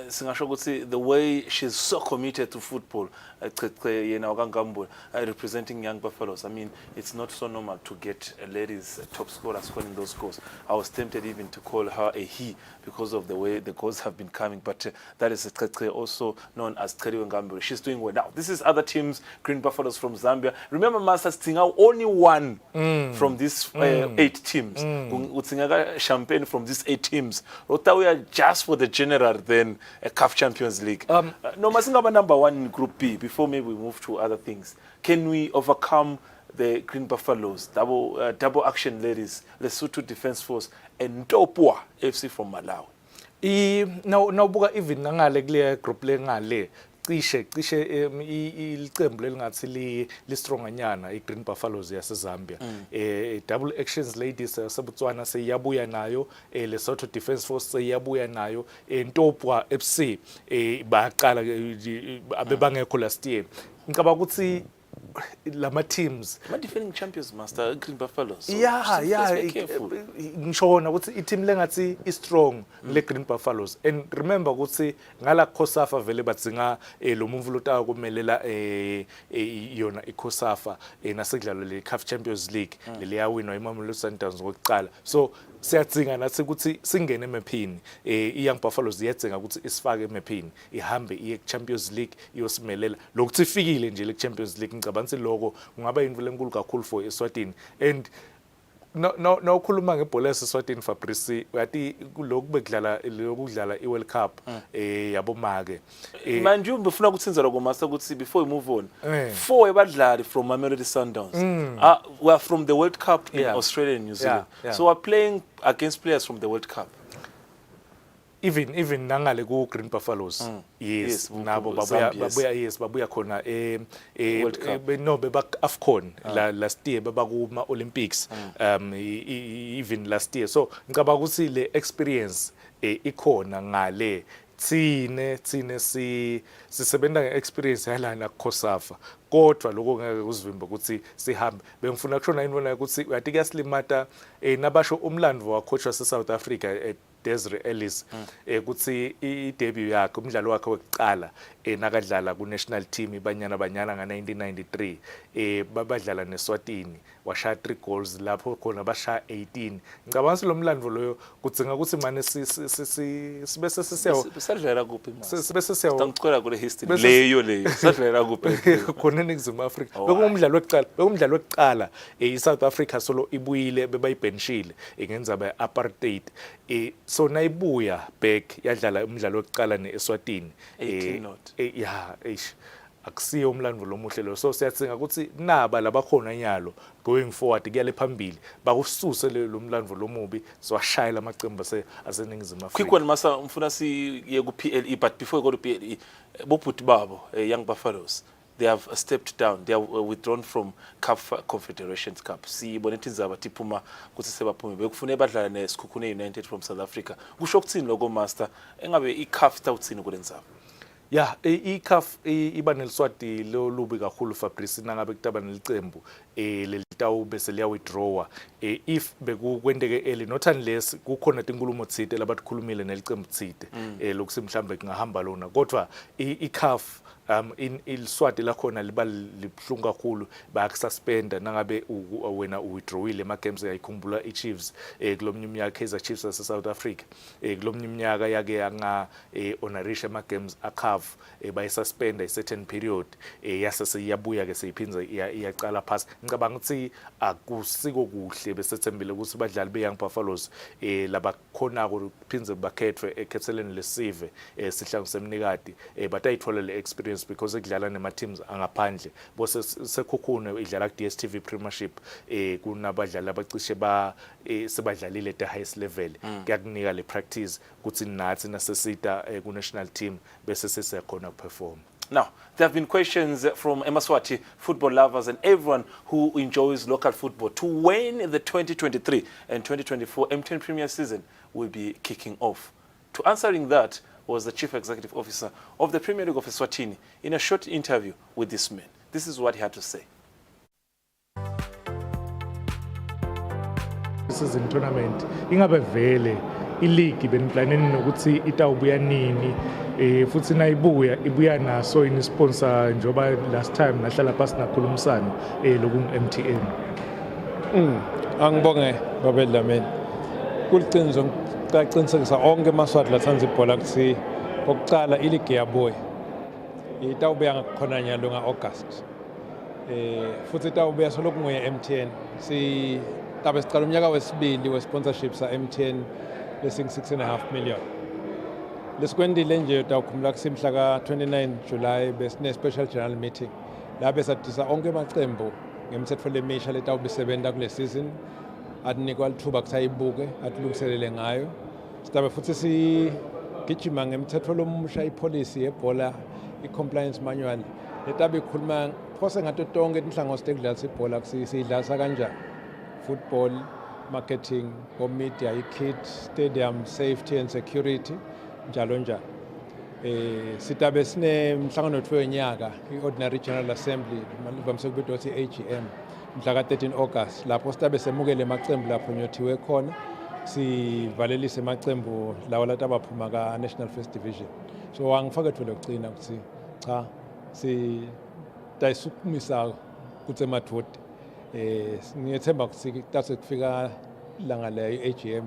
Singasho ukuthi the way she's so committed to football, representing Young Buffaloes. I mean, it's not so normal to get ladies top scorers scoring those goals. I was tempted even to call her a he because of the way the goals have been coming, but that is also known as Celiwe Ngambule. She's doing well. Now, this is other teams, Green Buffaloes from Zambia. Remember, Master Stingau only one from these 8 teams. Champagne from these 8 teams. We are just for the general then a CAF Champions League. No, Masingaba number 1 in Group B. Before maybe we move to other things, can we overcome the Green Buffaloes, double action ladies, Lesotho Defence Force, and Topua FC from Malawi? Nawubuka even ngale kule group le ngale cishe ilicembu lelingathi li stronganyana iGreen Buffaloes yase Zambia double actions ladies sabutswana seyabuya nayo Lesotho Defence Force seyabuya nayo Ntopwa FC baqala abebangekho last year ngicabanga ukuthi lama teams defending champions, Master Green Buffaloes. So ngishona ukuthi i-team lengathi is strong le Green Buffaloes and remember ukuthi ngala COSAFA vele badzinga lo muntu lotaka kumelela yona iCOSAFA nasekudlalo le CAF Champions League leliyawinwa iMamelodi Sundowns ngokuqala so siyadzinga nathi ukuthi singene emephini iYoung Buffaloes iyadzinga ukuthi isifake emephini ihambe iye Champions League iyosimelela lokuthi ifikile nje le Champions League ngicabanga ukuthi lokho kungaba yinto lenkulu kakhulu for Eswatini and no ukhuluma ngebhola yaseSwatini Fabrice uyathi lokhu bekudlala iWorld Cup yabomake manje ngifuna ukuthinza lokho master ukuthi before we move on 4 ebadlali from Mamelodi Sundowns were from the World Cup in Australia and New Zealand. So we're playing against players from the World Cup. Even nangale ku Green Buffaloes yes nabo babuya khona no beba AFCON last year baba kuma Olympics even last year, so ngicabanga ukuthi le experience ikhona ngale thine sisebenza ngeexperience yalana kuKhosafa kodwa lokho ngeke kuzivimba ukuthi sihambe. Bengifuna kushona inibona ukuthi uyathi kuyaslimata nabasho umlando wa coach wase South Africa Desiree Ellis ukuthi i-debut yakhe umdlalo wakhe wokuqala nakadlala ku national team ibanyana nga 1993 babadlala neSwatini washaya 3 goals lapho khona bashaya 18. Ngicabanga lo mlandvo loyo kudzinga ukuthi manje sibe sadlala kuphi manje sibe sesiyawo ngicela kule history leyo sadlala kuphi khona eNingizimu Afrika bekumdlalo wokuqala iSouth Africa solo ibuyile bebayibenchile ngenza ba apartheid so nayibuya back yadlala umdlalo wokuqala neEswatini akusiyo umlando lomuhle lo, so siyathinga ukuthi naba labakhona nyalo going forward kuyale phambili bakususe lo mlando lomubi so washayela amacembu aseNingizimu Afrika. Quick one masa mfuna siye ku PLE, but before we go to PLE bobhuti babo Young Buffaloes they have stepped down, they have withdrawn from CAF Confederations Cup. Sibone tinzaba tiphuma ukuthi sebaphume bekufune badlala neSikhukhune United from South Africa. Kusho ukuthini lokho master engabe iCAF tawuthini kulenzaba? Yeah, iCAF iba neliswati lolubi kakhulu Fabrice nangabe kutaba nelicembu lelitawu bese liya withdrawa if bekukwendeke early not unless kukhona tinkulumo tsite labakhulumile nelicembu tsite lokuthi mhlambe kungahamba lona kodwa iCAF iliswati lakhona liba libhlungu kakhulu bayakususpenda nangabe wena uwithdrawile ama games ayikhumbula iChiefs kulomnye umnyaka Kaizer Chiefs ase South Africa kulomnye umnyaka yake yanga honorisha ama games aCAF bayisuspenda certain period yase siyabuya ke seyiphinza iyaqala phasi. Ngicabanga ukuthi akusiko kuhle besethembile ukuthi badlali beYoung Buffaloes labakhona ukuphinza bakhethwe ekhetheleni lesive sihlangu semnikati but ayithola le experience because ekudlala nema teams angaphandle bose Sekhukhune idlala ku DStv Premiership kunabadlali abacishe sebadlalile at the highest level kuyakunika le practice ukuthi nathi nasesita ku national team bese sesiyakhona perform. Now, there have been questions from Emaswati football lovers and everyone who enjoys local football to when the 2023 and 2024 MTN Premier season will be kicking off. To answering that was the Chief Executive Officer of the Premier League of Eswatini in a short interview with this man. This is what he had to say. Season tournament ingabe vele ileague beniplaneni nokuthi itawubuya nini futhi ibuya naso ini sponsor njoba last time nahlala phansi nakhulumisana loku MTN. Angibonge babedlameni kuliqiniso ngicinisekisa onke amaswati lathanza ibhola kuthi okuqala ileague yabuya itawubuya ngakhona nyalo ngaAugust futhi itawubuya solo kungoye MTN tabe siqala umnyaka wesibili we-sponsorship sa-MTN lesingu-6.5 million. Lesikwendile nje utawukhumbula kusimhla ka-29 July besine-special general meeting la besadisa onke amacembu ngemithetho lemisha letawubisebenza kule season adinikwa lithuba kuthi ayibuke atilungiselele ngayo. Sitabe futhi sigijima ngemithetho lomusha ipolicy yebhola i-compliance manual letabe ikhuluma phose ngato tonke tinhlangothi tekudlalisa ibhola siyidlalisa kanjani. Football, marketing, media, kit, stadium, safety and security, njalo njalo. Sitabe sine mhlangano wethu wenyaka i-Ordinary General Assembly vamise kubizwa ukuthi AGM mhla ka-13 August lapho sitabe semukele amacembu lapho nyothiwe khona sivalelise amacembu lawo lati abaphuma ka-National First Division. So angifake thole kucina ukuthi cha sitayisukumisa kutse madodi ngiyethemba ukuthi tase kufika ilanga le AGM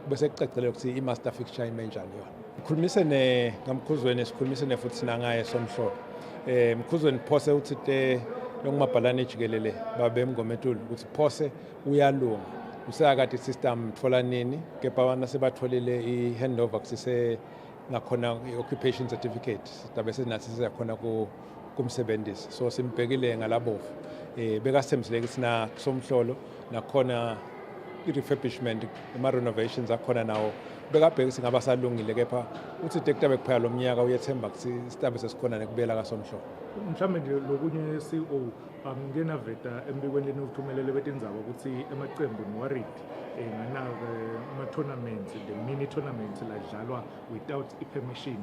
bese kucacile ukuthi i-master fixture imenjani yona. Ukhulumisene ngamkhuzweni sikhulumisene futhi sinangaye somhlobo. Mkhuzweni phose uthi yongumabhalane jikelele babe mngometulu ukuthi phose uyalunga usakade system thola nini kepha wana sebatholile i-handover kusise ngakhona i-occupation certificate tabe senathi siyakhona kumsebenzisa so simbhekile ngalabofu bekasithembisile ukuthi na somhlolo nakhona i-refurbishment ama-renovations akhona nawo bekabheka singaba salungile kepha uthi tekutabe kuphela lo mnyaka uyethemba ukuthi sitabe sesikhona nekubuyela kasomhlolo mhlawumbe nje lokunye CEO ngenaveta embikweni lenithumelele betindzaba ukuthi emacembu niworried ngana-ke ama-tournaments the mini tournaments ladlalwa without i-permission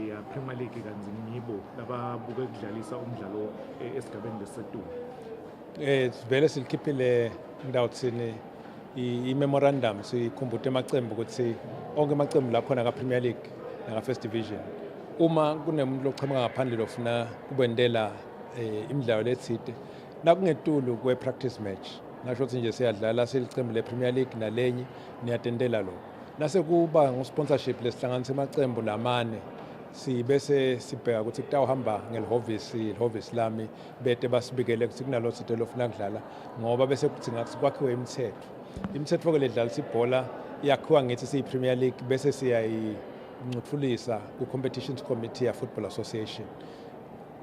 ya-Premier League kanzi ngibo lababuke kudlalisa umdlalo esigabeni lesetulu. Vele silikhiphile indawo thini i-memorandum sikhumbute amacembu ukuthi onke amacembu lakhona ka-Premier League naka-First Division uma kunemuntu loqhamuka ngaphandle lofuna kubendela imidlalo lethide nakungetulu kwe-practice match nasho ukuthi nje siyadlala silicembu le-Premier League nalenye niyatendela lo nase kuba ngu-sponsorship lesihlanganisa amacembu lamane sibese sibheka ukuthi kutawuhamba ngelihhovisi lami bete basibikele ukuthi kunalo sitho lofuna kudlala ngoba bese kuthi ngathi kwakhiwe imithetho ke ledlalisa ibhola yakhiwa ngithi siyi-Premier League bese siyayingcutfulisa ku-competitions committee ya Football Association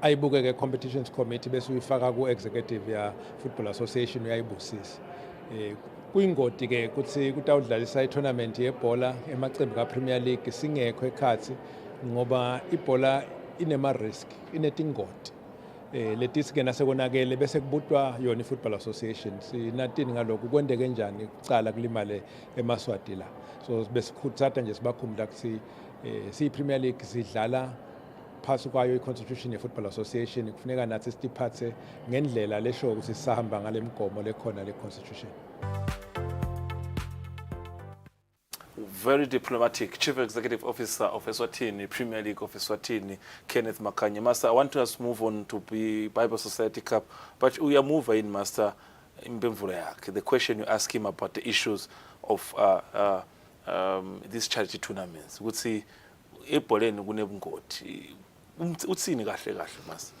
ayibuke-ke competitions committee bese uyifaka ku-executive ya Football Association uyayibusisa kuyingodi-ke ukuthi kutawudlalisa i-tournament yebhola emacembu ka-Premier League singekho ekhathi ngoba ibhola inema-risk inetingodi letisi-ke nasekonakele bese kubutwa yona i-Football Association sinatini ngalokhu kwendeke njani kucala kulimale eMaswati la so besikhuthatha nje sibakhumbula ukuthi siyi-Premier League sidlala phasi kwayo i-constitution ye-Football Association kufuneka nathi sitiphathe ngendlela lesho ukuthi sisahamba ngale mgomo lekhona le-constitution. Very diplomatic, Chief Executive Officer of Eswatini, Premier League of Eswatini, Kenneth Makanya. Master, I want us to move on to the Bible Society Cup, but we are moving, Master, in Mbemvureak. The question you ask him about the issues of these charity tournaments. Would see Epolen Gunebungoti. Utsini kahle Master.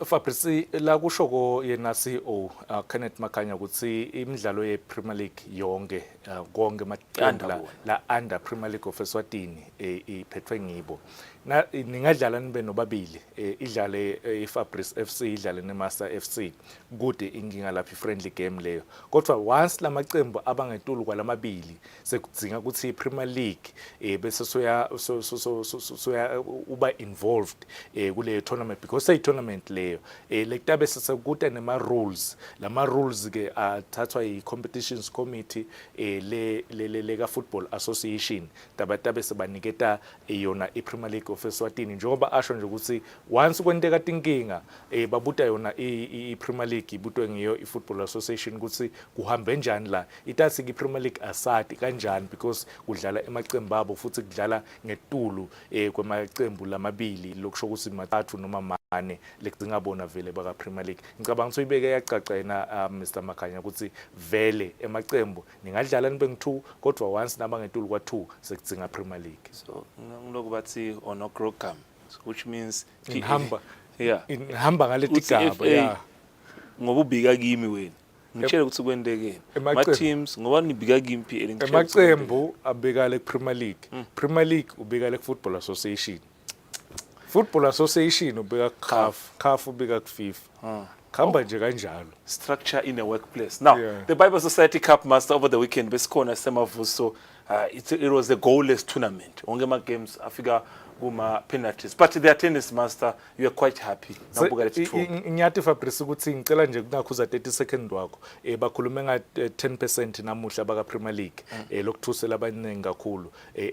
Fabrice la kushoko yena CEO Kenneth Makanya ukuthi imidlalo ye-Premier League yonke konke amaqembu la under Premier League of Eswatini iphethwe ngibo ningadlala nibe nobabili idlale iFabrice FC idlale neMaster FC kude inkinga lapha i-friendly game leyo kodwa once lamaqembu abangetulu kwalamabili sekudzinga ukuthi iPremier League bese soya uba involved kule tournament because say tournament leyo lekutabe sekuta nema rules lama rules ke athathwa yi-competitions committee le ka Football Association tabe sebaniketa yona iPremier League of Eswatini njengoba asho nje ukuthi once kwenteka tinkinga babuta yona iPremier League ibutwe ngiyo iFootball Association ukuthi kuhambe njani la itathi iPremier League asati kanjani because kudlala emacembu abo futhi kudlala ngetulu kwemacembu lamabili lokusho ukuthi mathathu noma mane lekuzingabona vele baka Premier League ngicabanga ukuthi uyibeke yacaca yena Mr Makanya ukuthi vele emacembu ningadlala nibe ngi2 kodwa once nabangetulu kwa2 sekudzinga Premier League so ngiloku bathi on program which means inhamba ngale tigaba yeah ngoba ubika kimi wena ngitshela ukuthi kwendekeni ma teams ngoba nibika kimi emacembu abekala ku-Premier League Premier League ubekala ku-Football Association Football Association ubeka CAF ubeka ku-FIFA khamba nje kanjalo structure in a workplace now the Bible Society Cup Master over the weekend besikhona semavuso it was a goalless tournament onke ama games afika kuma penalties but the attendance Master you are quite happy nabuka lethi ngiyathi Fabrice ukuthi ngicela nje kungakhuza 30 second wakho bakhulume nga 10% namuhla baka Premier League lokuthusela abaningi kakhulu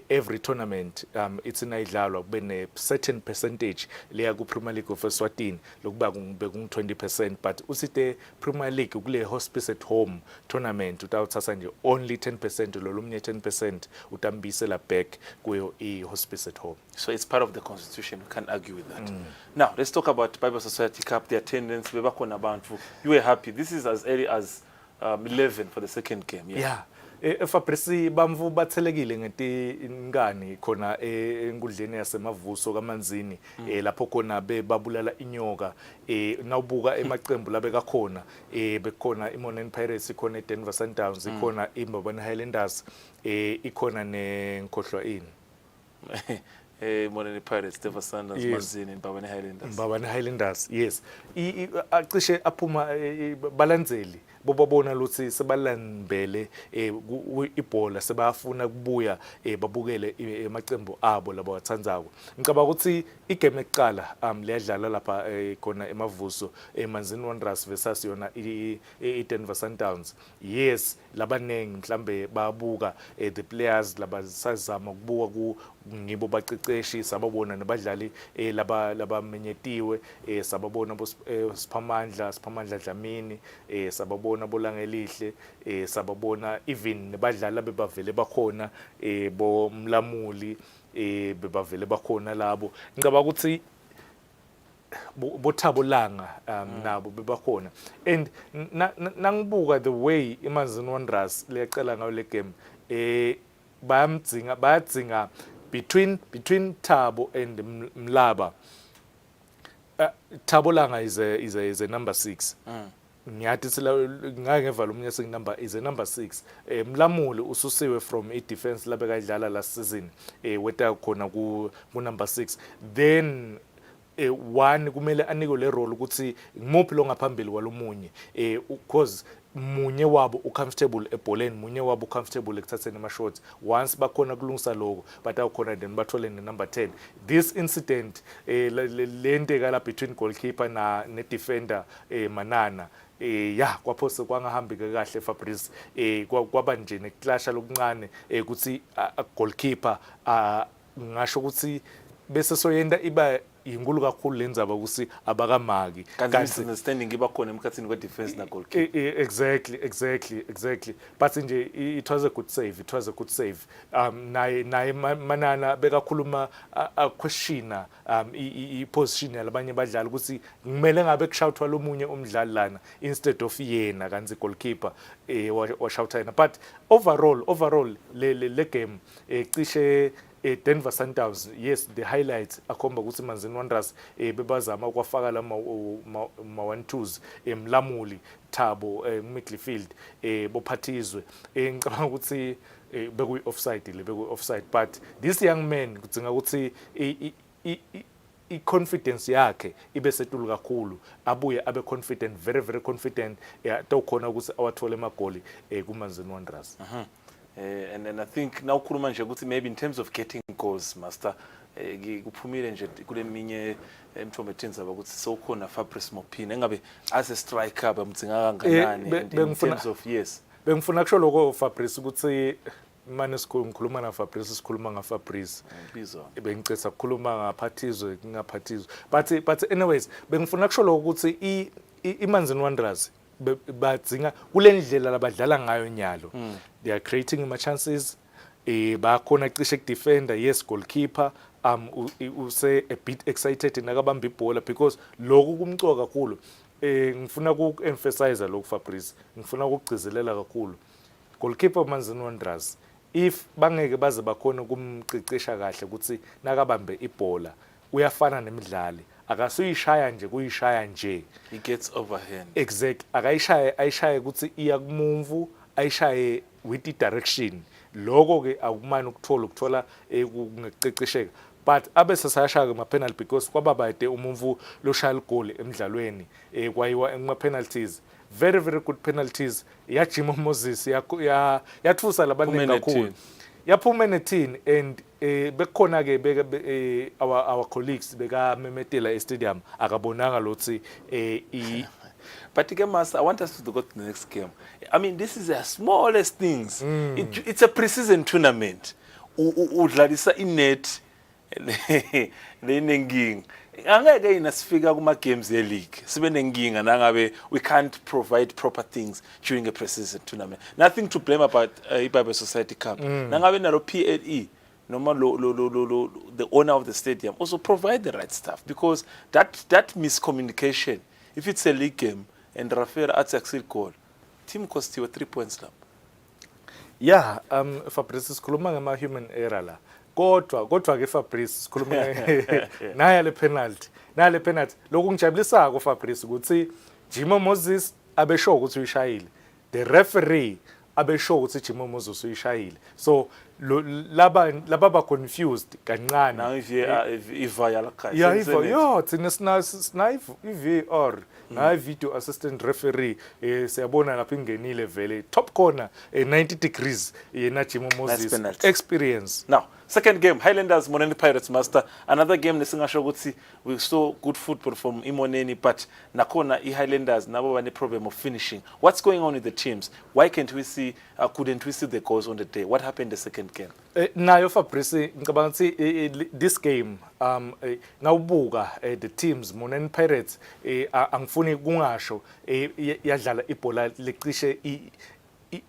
every tournament it's inayidlalwa kube ne certain percentage leya ku Premier League of Eswatini lokuba kube ku 20% but usite Premier League kule hospice at home tournament utawuthatha nje only 10% lolumnye 10% utambisela back kuyo hospice at home so it's part of the constitution we can't argue with that now let's talk about Bible Society Cup the attendance bebakhona abantu you were happy this is as early as 11 for the second game yeah Fabrice bamvu bathelekile ngetingane khona enkundleni yasemavuso kaManzini lapho khona babulala inyoka nawubuka emaqembu labeka khona bekhona iMonen Pirates ikhona iDenver Sundowns ikhona iMbabane Highlanders ikhona nenkhohlwa ini Monen Pirates, Denver Sundowns, Yes. Manzini, Mbabane Highlanders. Mbabane Highlanders, yes. Acishe aphuma balandzeli bobabona luthi sebalambele ibhola sebafuna kubuya babukele emacembu abo labo wathandzako. Ngicabanga ukuthi igame ekuqala liyadlala lapha khona emavuso eManzini Wanderers versus yona iDenver Sundowns. Yes, labanengi mhlambe babuka the players labasazama kubuka ku ngibo baceceshi sababona nabadlali laba menyetiwe sababona Siphamandla Dlamini sababona Bolangelihle sababona even nabadlali bebavele bakhona bomlamuli bebavele bakhona labo ngicabanga ukuthi bothabo langa nabo bebakhona and nangibuka the way iManzini Wanderers liyacela ngayo le game bayadzinga between Thabo and Mlaba. Thabo Langa is a number 6. Ngiyathi sila ngangeva lo munye number is a number 6. Mlamuli ususiwe from a defense labeka idlala last season weta khona ku number 6. Then one kumele anike le role ukuthi ngimuphi lo ngaphambili kwalomunye because munye wabo ucomfortable ebholeni munye wabo ucomfortable ekuthatheni ama shots once bakhona kulungisa lokho batawukhona then bathole ne number 10. This incident lenteka la between goalkeeper ne defender Manana kwaphose kwangahambi kahle Fabrice kwaba nje neclash lokuncane ukuthi goalkeeper ngisho ukuthi bese soyenda iba inkulu kakhulu lendzaba ukuthi abakamaki kanti misunderstanding iba khona emkhathini kwe defense na goalkeeper. Exactly but nje it was a good save naye Manana bekakhuluma questiona i-position yalabanye badlali ukuthi kumele ngabe kushouthwa lomunye umdlali lana instead of yena kanzi goalkeeper washouthwa yena but overall le game cishe Denver Sundowns, yes, the highlights akhomba ukuthi Manzini Wanderers bebazama ukwafaka la ma 1-2s Mlamuli Thabo midfield bophathizwe ngicabanga ukuthi beku offside but this young man kudzinga ukuthi i-confidence yakhe ibe setulu kakhulu abuye abe confident very confident tawukhona ukuthi awathole amagoli kuManzini Wanderers. And then I think now ukhuluma nje ukuthi maybe in terms of getting goals master kuphumile nje kule minye emthombo ethenza ukuthi sokhona Fabrice Mopini engabe as a striker bamdzinga kanganani in terms of yes bengifuna kusho lokho Fabrice ukuthi manje sikhuluma na Fabrice sikhuluma nga Fabrice bengicela ukukhuluma ngaphathizwe ngaphathizwe but anyways bengifuna kusho lokho ukuthi iManzini Wanderers badzinga kulendlela labadlala ngayo nyalo they are creating my chances bakhona cishe defender yes goalkeeper use a bit excited nakabamba ibhola because lokhu kumcoka kakhulu ngifuna ku-emphasize lokhu Fabrice ngifuna ukugcizelela kakhulu goalkeeper Manzini Wanderers if bangeke baze bakhona kumqeqesha kahle ukuthi nakabambe ibhola uyafana nemidlali akasuyishaya nje kuyishaya nje he gets overhand exact ayishaye ukuthi iya kumumvu ayishaye with the direction lokho ke akumani ukuthola kungececesheka but abese sayashaya ma penalty because kwababa ede umumvu loshaya goal emidlalweni kwayiwa ema penalties very good penalties yajima Moses yathusa labanengi kakhulu yaphuma ne-10 and bekhona ke our colleagues beka memetela stadium akabonanga lothi But again, Master, I want us to go to the next game. I mean, this is the smallest things. It's a pre-season tournament. Udlalisa inet nenenginga. Angeke inasifika kuma games ye league. Sibe nenginga nangabe we can't provide proper things during a pre-season tournament. Nothing to blame about Ibabe Society Cup. Nangabe nalo PLE the owner of the stadium also provide the right stuff because that miscommunication, if it's a league game and Rafael at succeed goal, team cost you 3 points now. Yeah, Fabrice sikhuluma ngama human error la. Kodwa ke Fabrice sikhuluma naya le penalty. Naya le penalty. Lokhu ngijabulisako Fabrice ukuthi Jimo Moses abesho ukuthi uyishayile. The referee abesho ukuthi Jimo Moses uyishayile. So laba ba confused kancane. Now if la kai. Yeah, yo thina sina VAR. Na video assistant referee siyabona lapha ingenile vele top corner 90 degrees yena Jimo Moses experience. Now, second game, Highlanders Moneni Pirates Master. Another game nesingasho ukuthi we saw good football from Imoneni, but nakona Highlanders nabo bane problem of finishing. What's going on with the teams? Why couldn't we see the goals on the day? What happened the second game? Nayo Fabrice ngicabanga ukuthi this game nawubuka the teams Moneni Pirates angifuni kungasho yadlala ibhola lecishe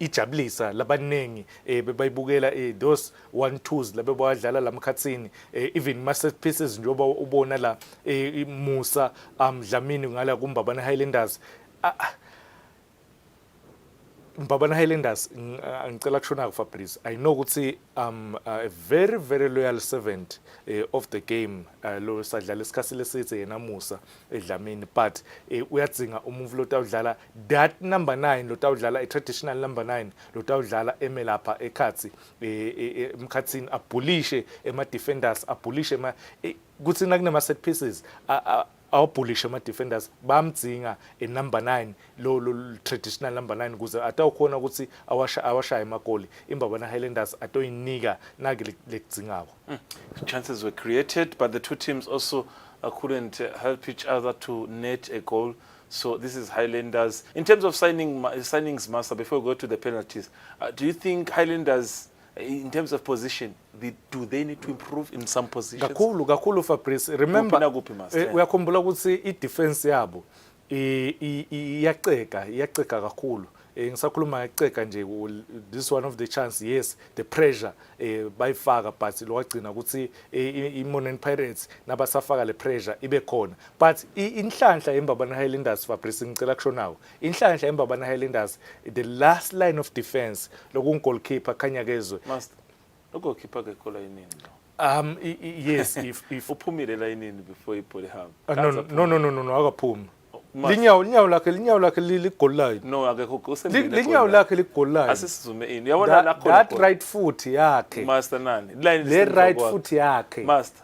ijabulisa labanengi bebayibukela those 1-2s labe badlala lamkhatsini even master pieces njoba ubona la Musa Dlamini ngala kumbabana Highlanders Mbabana Highlanders ngicela kushona Fabrice I know ukuthi a very very loyal servant of the game lo sadlala isikhathi lesithi yena Musa Dlamini but uyadzinga umuvu lotawudlala that number 9 lotawudlala a traditional number 9 lotawudlala emelapha ekhathi emkhathini abulishe ema defenders abulishe kuthi nakune set pieces awubulishe ama defenders bamdzinga number 9 lo traditional number 9 kuze atawukhona ukuthi awashaya emagoli imbabana Highlanders atoyinika nake lekudzingako. Chances were created, but the two teams also couldn't help each other to net a goal. So this is Highlanders. In terms of signings, Master, before we go to the penalties, do you think Highlanders, in terms of position, do they need to improve in some positions? Kakhulu Fabrice. Remember, uyakhumbula ukuthi i-defense yabo iyaceka kakhulu. Ngisakhuluma ngeceka nje this is one of the chance, yes, the pressure bayifaka but lwagcina ukuthi iMoneni Pirates nabasafaka le pressure ibe khona, but inhlanhla yembabana Highlanders Fabrice ngicela kushonawo inhlanhla yembabana Highlanders the last line of defense loku goalkeeper Kanyakezwe Master goalkeeper ke kola yini lo yes if uphumile la yini before ipole ham no akaphumi linyawo lakhe ligol line no akekho usembile linyawo lakhe ligol line asisizume ini uyabona la khona that right foot yakhe Master nani line le right foot yakhe Master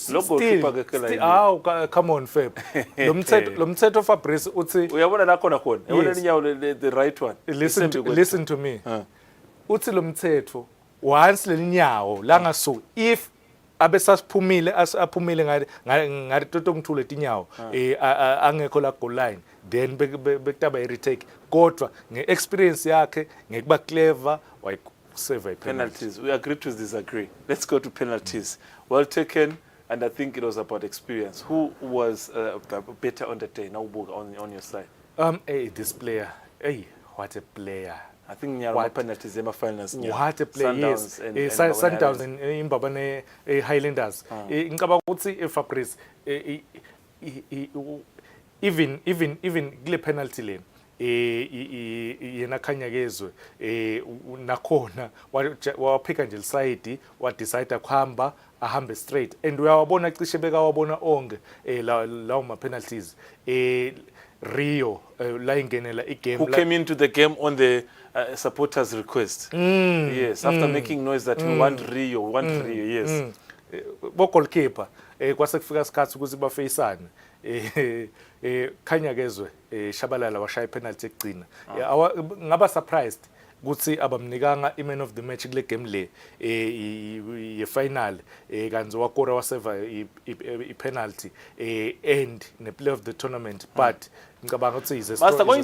lo goalkeeper ke kola yini come on Feb lo mthetho Fabrice uthi uyabona la khona uyabona linyawo the right one listen to me uthi lo mthetho once lelinyawo la ngaso if abesasiphumile aphumile ngari toto ngithule tinyawo angekho la goal line then bekutaba retake kodwa ngeexperience yakhe ngekuba clever save penalties. We agree to disagree. Let's go to penalties. Well taken, and I think it was about experience. Who was better on the day? Now on your side. This player. What a player. I think Nyarwa penalties in my finals. What a player, yes. Sundowns in Babane Highlanders. Ngicabanga ukuthi Fabrice even kule penalty lane yena Kanyakezwe nakhona waphika nje side wa decide kuhamba ahambe straight and uyawabona cishe bekawabona onke lawo ma penalties Rio la ingenela igame who came into the game on the supporters request. Yes, after making noise that we want Rio, yes. Bo goalkeeper kwasekufika isikhathi ukuthi bafeyisane Kanyakezwe Shabalala washaya penalty ekugcina ngaba surprised ukuthi abamnikanga iman of the match kule game le ye final kanzi wakora waseva I penalty and ne play of the tournament but ngicabanga ukuthi is Master going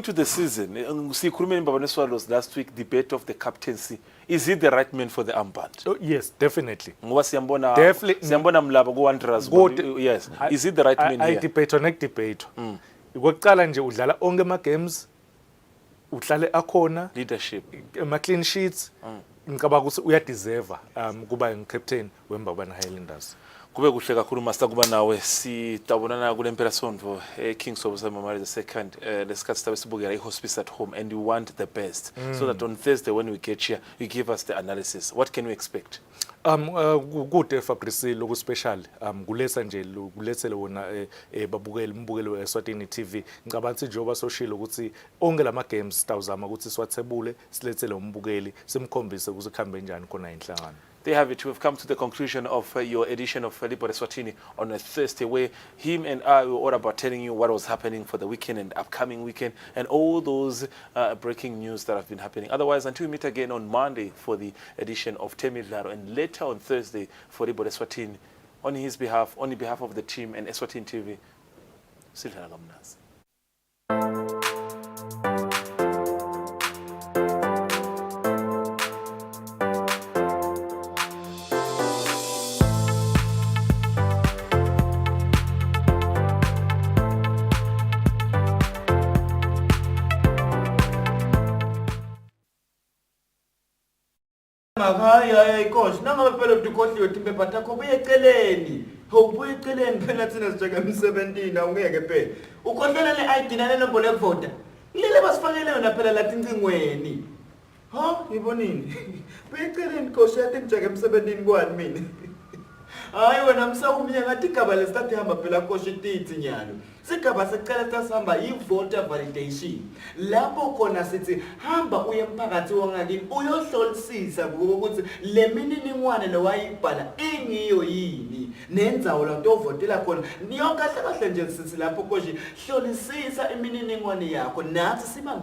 to the season sikhulume imbabane Swallows last week debate of the captaincy. Is he the right man for the armband? Oh, yes, definitely. Ngoba siyambona Mlaba ku Wanderers. Yes. Is he the right man here? I debate on debate. Ukuqala nje udlala onke ama games uhlale akhona leadership ama clean sheets ngicabanga ukuthi uya deserve kuba ngicaptain weMbabane Highlanders. Kube kuhle kakhulu master kuba nawe sitabonana kule mpelasonto King Sobuse Memorial the second lesikhathi sitabe sibukela ihospice at home and we want the best so that on Thursday when we get here you give us the analysis. What can we expect? Kude Fabrice loku special kuletha nje kulethele wona babukela umbukelo weSwatini TV ngicabanga njengoba soshilo ukuthi onke lama games sitawuzama ukuthi siwathebule silethele umbukeli simkhombise ukuthi khambe njani khona inhlangano. They have it. We've come to the conclusion of your edition of Libhola Eswatini on a Thursday, where him and I were all about telling you what was happening for the weekend and upcoming weekend and all those breaking news that have been happening. Otherwise, until we meet again on Monday for the edition of Temidlaro and later on Thursday for Libhola Eswatini, on his behalf, on behalf of the team and Eswatini TV, Silhana Gamnas. Hayi coach nangabe phela udukhohliwe timbe batakho buye eceleni ubuye eceleni phela thina sijaka em17 awungeke phela ukhohlela le-ID nenombolo yokuvota lile basifakele yona phela la tincingweni ngibonini buye eceleni coach yathi ngijaka em17 kwani mina hayi wena msawumnye ngathi igaba lesithathe hamba phela coach itithi nyalo sigaba secala tasihamba i-voter validation lapho khona sithi hamba uye emphakathi wangakini uyohlolisisa ukuthi le mininingwane lowayibhala ingiyo yini nendzawo la tovotela khona niyo kahle kahle nje sithi lapho coach hlolisisa imininingwane yakho nathi siba